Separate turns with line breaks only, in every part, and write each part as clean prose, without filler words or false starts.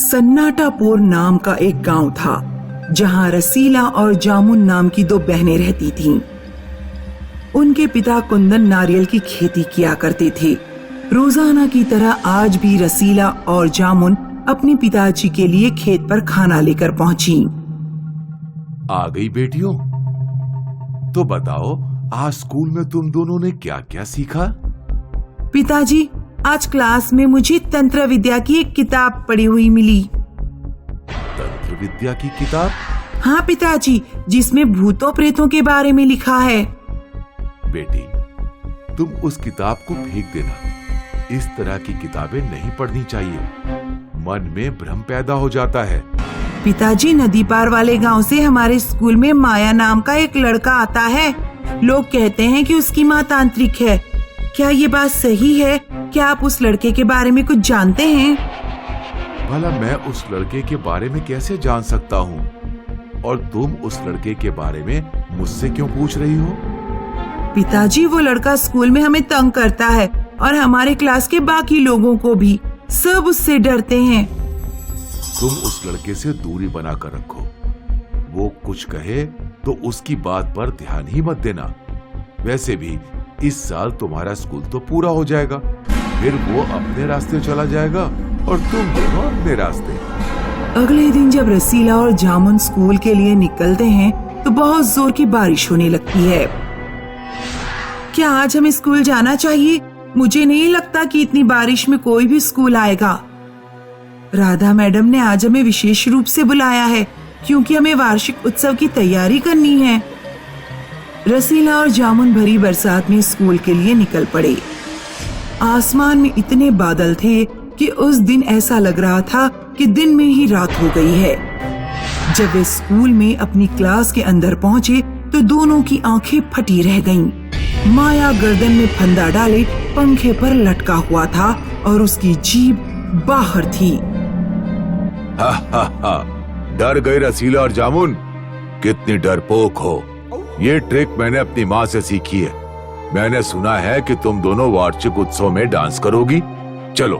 सन्नाटापुर नाम का एक गांव था जहां रसीला और जामुन नाम की दो बहनें रहती थीं। उनके पिता कुंदन नारियल की खेती किया करते थे। रोजाना की तरह आज भी रसीला और जामुन अपने पिताजी के लिए खेत पर खाना लेकर पहुंची।
आ गई बेटियों, तो बताओ आज स्कूल में तुम दोनों ने क्या क्या सीखा?
पिताजी, आज क्लास में मुझे तंत्र विद्या की एक किताब पढ़ी हुई मिली।
तंत्र विद्या की किताब?
हाँ पिताजी, जिसमें भूतों प्रेतों के बारे में लिखा है।
बेटी, तुम उस किताब को फेंक देना। इस तरह की किताबें नहीं पढ़नी चाहिए, मन में भ्रम पैदा हो जाता है।
पिताजी, नदी पार वाले गांव से हमारे स्कूल में माया नाम का एक लड़का आता है। लोग कहते हैं कि उसकी माँ तांत्रिक है। क्या ये बात सही है? क्या आप उस लड़के के बारे में कुछ जानते हैं?
भला मैं उस लड़के के बारे में कैसे जान सकता हूँ? और तुम उस लड़के के बारे में मुझसे क्यों पूछ रही हो?
पिताजी, वो लड़का स्कूल में हमें तंग करता है और हमारे क्लास के बाकी लोगों को भी। सब उससे डरते हैं।
तुम उस लड़के से दूरी बनाकर रखो। वो कुछ कहे तो उसकी बात पर ध्यान ही मत देना। वैसे भी इस साल तुम्हारा स्कूल तो पूरा हो जाएगा, फिर वो अपने रास्ते चला जाएगा और तुम दोनों अपने रास्ते।
अगले दिन जब रसीला और जामुन स्कूल के लिए निकलते हैं तो बहुत जोर की बारिश होने लगती है। क्या आज हमें स्कूल जाना चाहिए? मुझे नहीं लगता कि इतनी बारिश में कोई भी स्कूल आएगा। राधा मैडम ने आज हमें विशेष रूप से बुलाया है क्योंकि हमें वार्षिक उत्सव की तैयारी करनी है। रसीला और जामुन भरी बरसात में स्कूल के लिए निकल पड़े। आसमान में इतने बादल थे कि उस दिन ऐसा लग रहा था कि दिन में ही रात हो गई है। जब वे स्कूल में अपनी क्लास के अंदर पहुंचे तो दोनों की आंखें फटी रह गईं। माया गर्दन में फंदा डाले पंखे पर लटका हुआ था और उसकी जीभ बाहर थी।
हा हा हा, डर गई रसीला और जामुन? कितनी डरपोक हो। ये ट्रिक मैंने अपनी माँ से सीखी है। मैंने सुना है कि तुम दोनों वार्षिक उत्सव में डांस करोगी। चलो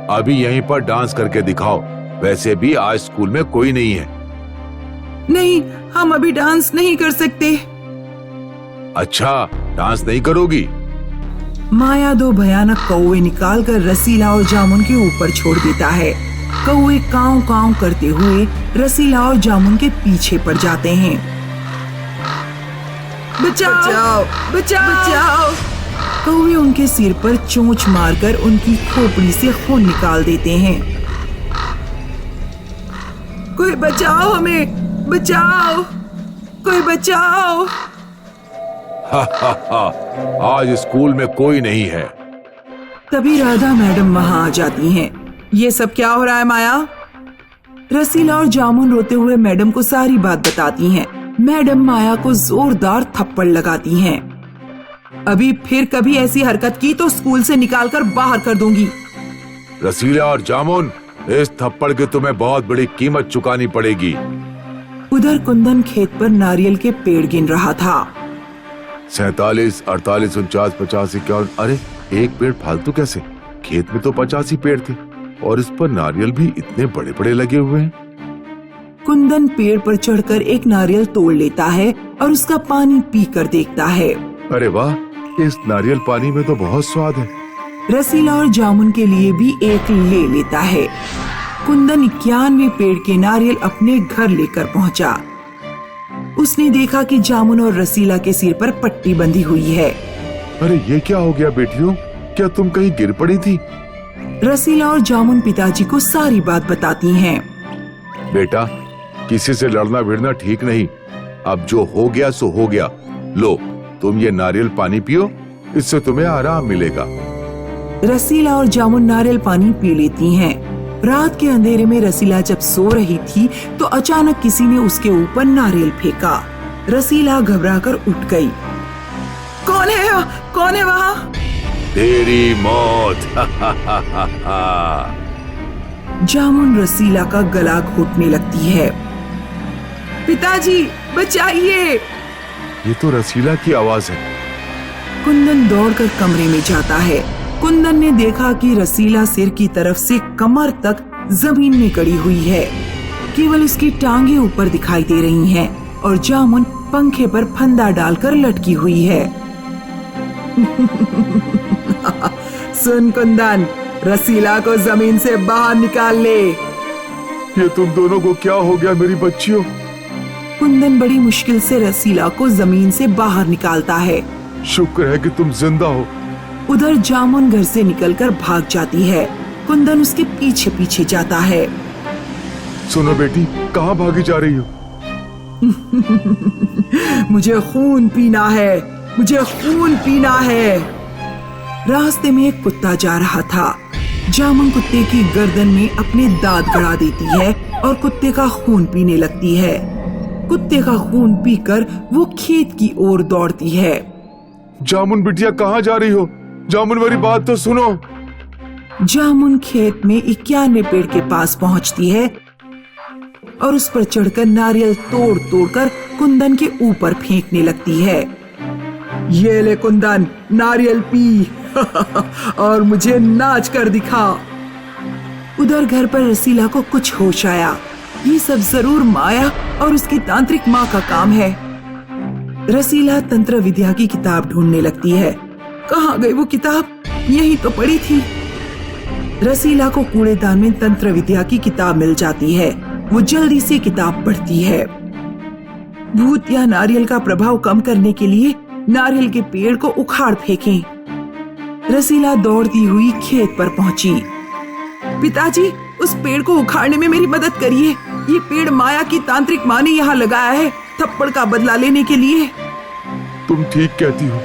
अभी यहीं पर डांस करके दिखाओ। वैसे भी आज स्कूल में कोई नहीं है।
नहीं, हम अभी डांस नहीं कर सकते।
अच्छा, डांस नहीं करोगी?
माया दो भयानक कौवे निकालकर रसीला और जामुन के ऊपर छोड़ देता है। कौवे काव काव करते हुए रसीला और जामुन के पीछे पड़ जाते हैं। बचाओ, बचाओ, बचाओ, बचाओ। कौवे उनके सिर पर चोंच मारकर उनकी खोपड़ी से खून निकाल देते हैं। कोई बचाओ, हमें बचाओ, कोई बचाओ।
हा हा हा, आज स्कूल में कोई नहीं है।
तभी राधा मैडम वहाँ आ जाती हैं। ये सब क्या हो रहा है माया? रसीला और जामुन रोते हुए मैडम को सारी बात बताती हैं। मैडम माया को जोरदार थप्पड़ लगाती हैं। अभी फिर कभी ऐसी हरकत की तो स्कूल से निकालकर बाहर कर दूंगी।
रसीला और जामुन, इस थप्पड़ की तुम्हें बहुत बड़ी कीमत चुकानी पड़ेगी।
उधर कुंदन खेत पर नारियल के पेड़ गिन रहा था।
47, 48, 49, 50, 51। अरे एक पेड़ फालतू कैसे? खेत में तो 85 पेड़ थे और इस पर नारियल भी इतने बड़े बड़े लगे हुए हैं।
कुंदन पेड़ पर चढ़कर एक नारियल तोड़ लेता है और उसका पानी पीकर देखता है।
अरे वाह, इस नारियल पानी में तो बहुत स्वाद है।
रसीला और जामुन के लिए भी एक ले लेता है। कुंदन 91 पेड़ के नारियल अपने घर लेकर पहुंचा। उसने देखा कि जामुन और रसीला के सिर पर पट्टी बंधी हुई है।
अरे ये क्या हो गया बेटियों? क्या तुम कहीं गिर पड़ी थी?
रसीला और जामुन पिताजी को सारी बात बताती हैं।
बेटा, किसी से लड़ना भिड़ना ठीक नहीं। अब जो हो गया सो हो गया। लो, तुम ये नारियल पानी पियो, इससे तुम्हें आराम मिलेगा।
रसीला और जामुन नारियल पानी पी लेती हैं। रात के अंधेरे में रसीला जब सो रही थी तो अचानक किसी ने उसके ऊपर नारियल फेंका। रसीला घबराकर उठ गई। कौन है? कौन है वहाँ?
तेरी मौत।
जामुन रसीला का गला घोटने लगती है। पिताजी बचाइए!
ये तो रसीला की आवाज है।
कुंदन दौड़कर कमरे में जाता है। कुंदन ने देखा कि रसीला सिर की तरफ से कमर तक जमीन में गड़ी हुई है। केवल उसकी टांगे ऊपर दिखाई दे रही हैं और जामुन पंखे पर फंदा डालकर लटकी हुई है। सुन कुंदन, रसीला को जमीन से बाहर निकाल ले।
ये तुम दोनों को क्या हो गया मेरी बच्चियों?
कुंदन बड़ी मुश्किल से रसीला को जमीन से बाहर निकालता है।
शुक्र है कि तुम जिंदा हो।
उधर जामुन घर से निकलकर भाग जाती है। कुंदन उसके पीछे पीछे जाता है।
सुनो बेटी, कहाँ भागी जा रही हो?
मुझे खून पीना है, मुझे खून पीना है। रास्ते में एक कुत्ता जा रहा था। जामुन कुत्ते की गर्दन में अपने दांत गड़ा देती है और कुत्ते का खून पीने लगती है। कुत्ते का खून पीकर वो खेत की ओर दौड़ती है।
जामुन बिटिया, कहाँ जा रही हो? जामुन, मेरी बात तो सुनो।
जामुन खेत में 91 पेड़ के पास पहुंचती है और उस पर चढ़कर नारियल तोड़ तोड़कर कुंदन के ऊपर फेंकने लगती है। ये ले कुंदन, नारियल पी और मुझे नाच कर दिखा। उधर घर पर रसीला को कुछ होश आया। ये सब जरूर माया और उसकी तांत्रिक माँ का काम है। रसीला तंत्र विद्या की किताब ढूंढने लगती है। कहाँ गई वो किताब? यही तो पड़ी थी। रसीला को कूड़ेदान में तंत्र विद्या की किताब मिल जाती है। वो जल्दी से किताब पढ़ती है। भूत या नारियल का प्रभाव कम करने के लिए नारियल के पेड़ को उखाड़ फेंकें। रसीला दौड़ती हुई खेत पर पहुंची। पिताजी, उस पेड़ को उखाड़ने में मेरी मदद करिए। ये पेड़ माया की तांत्रिक माँ ने यहाँ लगाया है, थप्पड़ का बदला लेने के लिए।
तुम ठीक कहती हो।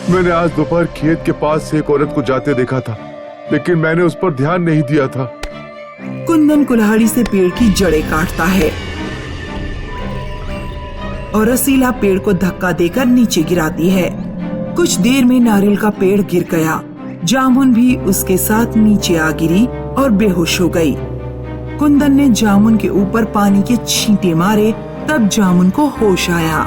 मैंने आज दोपहर खेत के पास से एक औरत को जाते देखा था, लेकिन मैंने उस पर ध्यान नहीं दिया था।
कुंदन कुल्हाड़ी से पेड़ की जड़ें काटता है और रसीला पेड़ को धक्का देकर नीचे गिराती है। कुछ देर में नारियल का पेड़ गिर गया। जामुन भी उसके साथ नीचे आ गिरी और बेहोश हो गई। कुंदन ने जामुन के ऊपर पानी के छींटे मारे, तब जामुन को होश आया।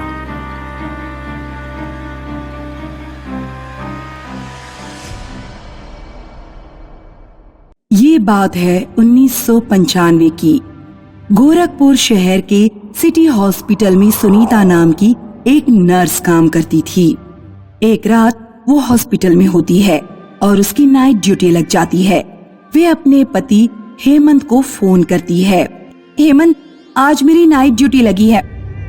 ये बात है 1995 की। गोरखपुर शहर के सिटी हॉस्पिटल में सुनीता नाम की एक नर्स काम करती थी। एक रात वो हॉस्पिटल में होती है और उसकी नाइट ड्यूटी लग जाती है। वे अपने पति हेमंत को फोन करती है। हेमंत, आज मेरी नाइट ड्यूटी लगी है,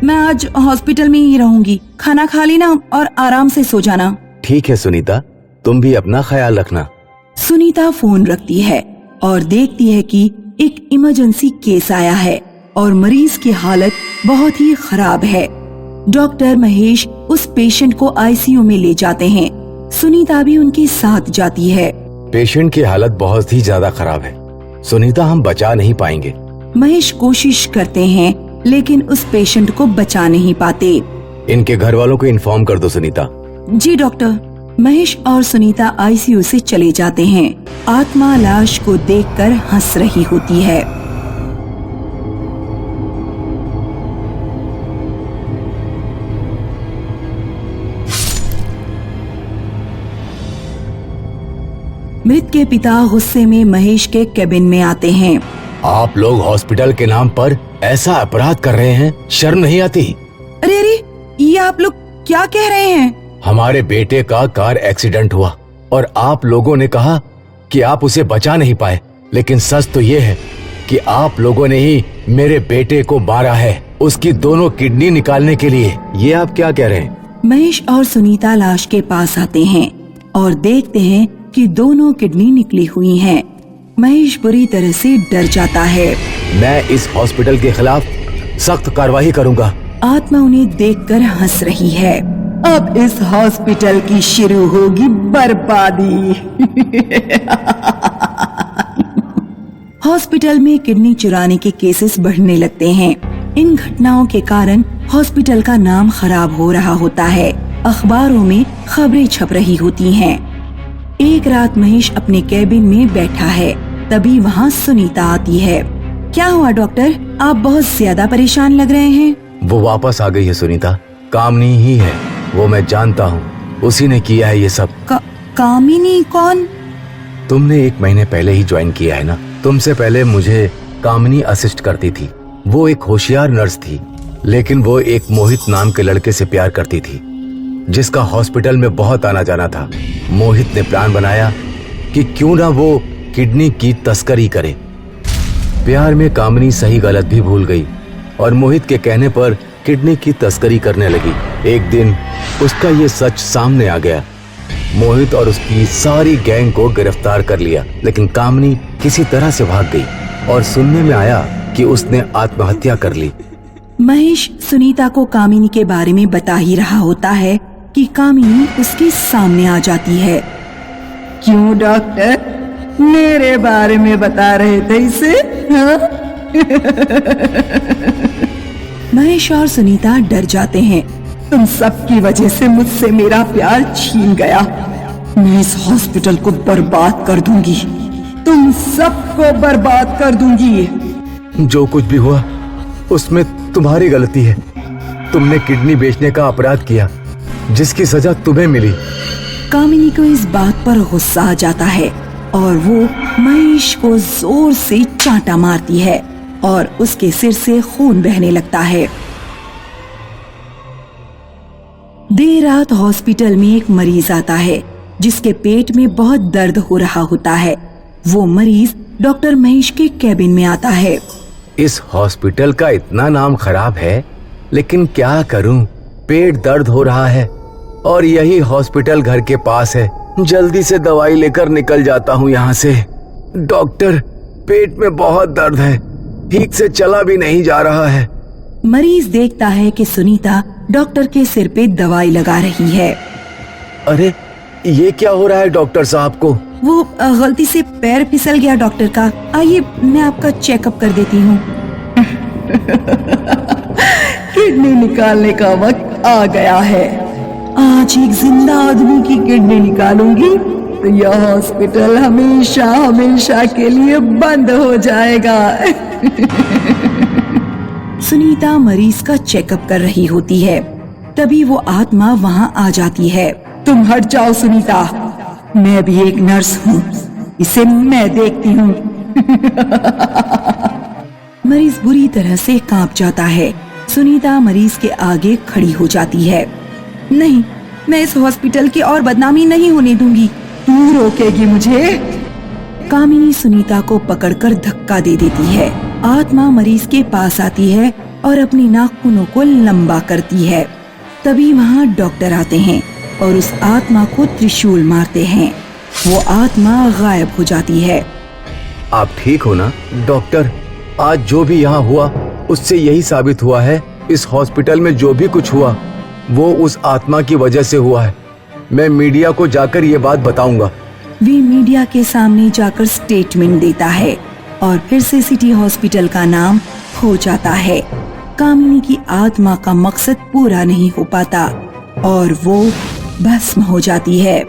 मैं आज हॉस्पिटल में ही रहूंगी। खाना खा लेना और आराम से सो जाना।
ठीक है सुनीता, तुम भी अपना ख्याल रखना।
सुनीता फोन रखती है और देखती है कि एक इमरजेंसी केस आया है और मरीज की हालत बहुत ही खराब है। डॉक्टर महेश उस पेशेंट को आईसीयू में ले जाते हैं। सुनीता भी उनके साथ जाती है।
पेशेंट की हालत बहुत ही ज्यादा खराब है सुनीता, हम बचा नहीं पाएंगे।
महेश कोशिश करते हैं लेकिन उस पेशेंट को बचा नहीं पाते।
इनके घर वालों को इन्फॉर्म कर दो सुनीता।
जी डॉक्टर। महेश और सुनीता आईसीयू से चले जाते हैं। आत्मा लाश को देखकर हंस रही होती है। मृत के पिता गुस्से में महेश के केबिन में आते हैं।
आप लोग हॉस्पिटल के नाम पर ऐसा अपराध कर रहे हैं, शर्म नहीं आती?
अरे अरे, ये आप लोग क्या कह रहे हैं?
हमारे बेटे का कार एक्सीडेंट हुआ और आप लोगों ने कहा कि आप उसे बचा नहीं पाए, लेकिन सच तो ये है कि आप लोगों ने ही मेरे बेटे को मारा है, उसकी दोनों किडनी निकालने के लिए। ये आप क्या कह रहे हैं?
महेश और सुनीता लाश के पास आते हैं और देखते हैं कि दोनों किडनी निकली हुई हैं। महेश बुरी तरह से डर जाता है।
मैं इस हॉस्पिटल के खिलाफ सख्त कार्रवाई करूंगा।
आत्मा उन्हें देखकर हंस रही है। अब इस हॉस्पिटल की शुरू होगी बर्बादी। हॉस्पिटल में किडनी चुराने के केसेस बढ़ने लगते हैं। इन घटनाओं के कारण हॉस्पिटल का नाम खराब हो रहा होता है। अखबारों में खबरें छप रही होती हैं। एक रात महेश अपने केबिन में बैठा है, तभी वहाँ सुनीता आती है। क्या हुआ डॉक्टर, आप बहुत ज्यादा परेशान लग रहे हैं।
वो वापस आ गई है सुनीता, कामनी ही है, वो मैं जानता हूँ, उसी ने किया है ये सब।
कामिनी कौन?
तुमने 1 महीने पहले ही ज्वाइन किया है ना, तुमसे पहले मुझे कामिनी असिस्ट करती थी। वो एक होशियार नर्स थी, लेकिन वो एक मोहित नाम के लड़के से प्यार करती थी, जिसका हॉस्पिटल में बहुत आना जाना था। मोहित ने प्लान बनाया कि क्यों ना वो किडनी की तस्करी करे। प्यार में कामिनी सही गलत भी भूल गई और मोहित के कहने पर किडनी की तस्करी करने लगी। एक दिन उसका ये सच सामने आ गया। मोहित और उसकी सारी गैंग को गिरफ्तार कर लिया, लेकिन कामिनी किसी तरह से भाग गई और सुनने में आया कि उसने आत्महत्या कर ली।
महेश सुनीता को कामिनी के बारे में बता ही रहा होता है कि कामिनी उसके सामने आ जाती है।
क्यों डॉक्टर, मेरे बारे में बता रहे थे इसे? हाँ?
महेश और सुनीता डर जाते हैं।
तुम सबकी वजह से मुझसे मेरा प्यार छीन गया। मैं इस हॉस्पिटल को बर्बाद कर दूंगी, तुम सबको बर्बाद कर दूंगी।
जो कुछ भी हुआ उसमें तुम्हारी गलती है। तुमने किडनी बेचने का अपराध किया, जिसकी सजा तुम्हें मिली।
कामिनी को इस बात पर गुस्सा आ जाता है और वो महेश को जोर से चांटा मारती है और उसके सिर से खून बहने लगता है। देर रात हॉस्पिटल में एक मरीज आता है जिसके पेट में बहुत दर्द हो रहा होता है। वो मरीज डॉक्टर महेश के कैबिन में आता है।
इस हॉस्पिटल का इतना नाम खराब है, लेकिन क्या करूं, पेट दर्द हो रहा है और यही हॉस्पिटल घर के पास है। जल्दी से दवाई लेकर निकल जाता हूं यहाँ से। डॉक्टर, पेट में बहुत दर्द है, ठीक से चला भी नहीं जा रहा है।
मरीज देखता है कि सुनीता डॉक्टर के सिर पे दवाई लगा रही है।
अरे ये क्या हो रहा है डॉक्टर साहब को?
वो गलती से पैर फिसल गया डॉक्टर का। आइए मैं आपका चेकअप कर देती हूँ।
किडनी निकालने का वक्त आ गया है। आज एक जिंदा आदमी की किडनी निकालूंगी तो यह हॉस्पिटल हमेशा हमेशा के लिए बंद हो जाएगा।
सुनीता मरीज का चेकअप कर रही होती है, तभी वो आत्मा वहाँ आ जाती है।
तुम हट जाओ सुनीता, मैं भी एक नर्स हूँ, इसे मैं देखती हूँ।
मरीज बुरी तरह से कांप जाता है। सुनीता मरीज के आगे खड़ी हो जाती है। नहीं, मैं इस हॉस्पिटल की और बदनामी नहीं होने दूंगी।
तू रोकेगी मुझे?
कामिनी सुनीता को पकड़कर धक्का दे देती है। आत्मा मरीज के पास आती है और अपनी नाखूनों को लंबा करती है। तभी वहाँ डॉक्टर आते हैं और उस आत्मा को त्रिशूल मारते हैं। वो आत्मा गायब हो जाती है।
आप ठीक हो ना डॉक्टर? आज जो भी यहाँ हुआ उससे यही साबित हुआ है, इस हॉस्पिटल में जो भी कुछ हुआ वो उस आत्मा की वजह से हुआ है। मैं मीडिया को जाकर ये बात बताऊंगा।
वे मीडिया के सामने जाकर स्टेटमेंट देता है और फिर से सिटी हॉस्पिटल का नाम हो जाता है। कामिनी की आत्मा का मकसद पूरा नहीं हो पाता और वो भस्म हो जाती है।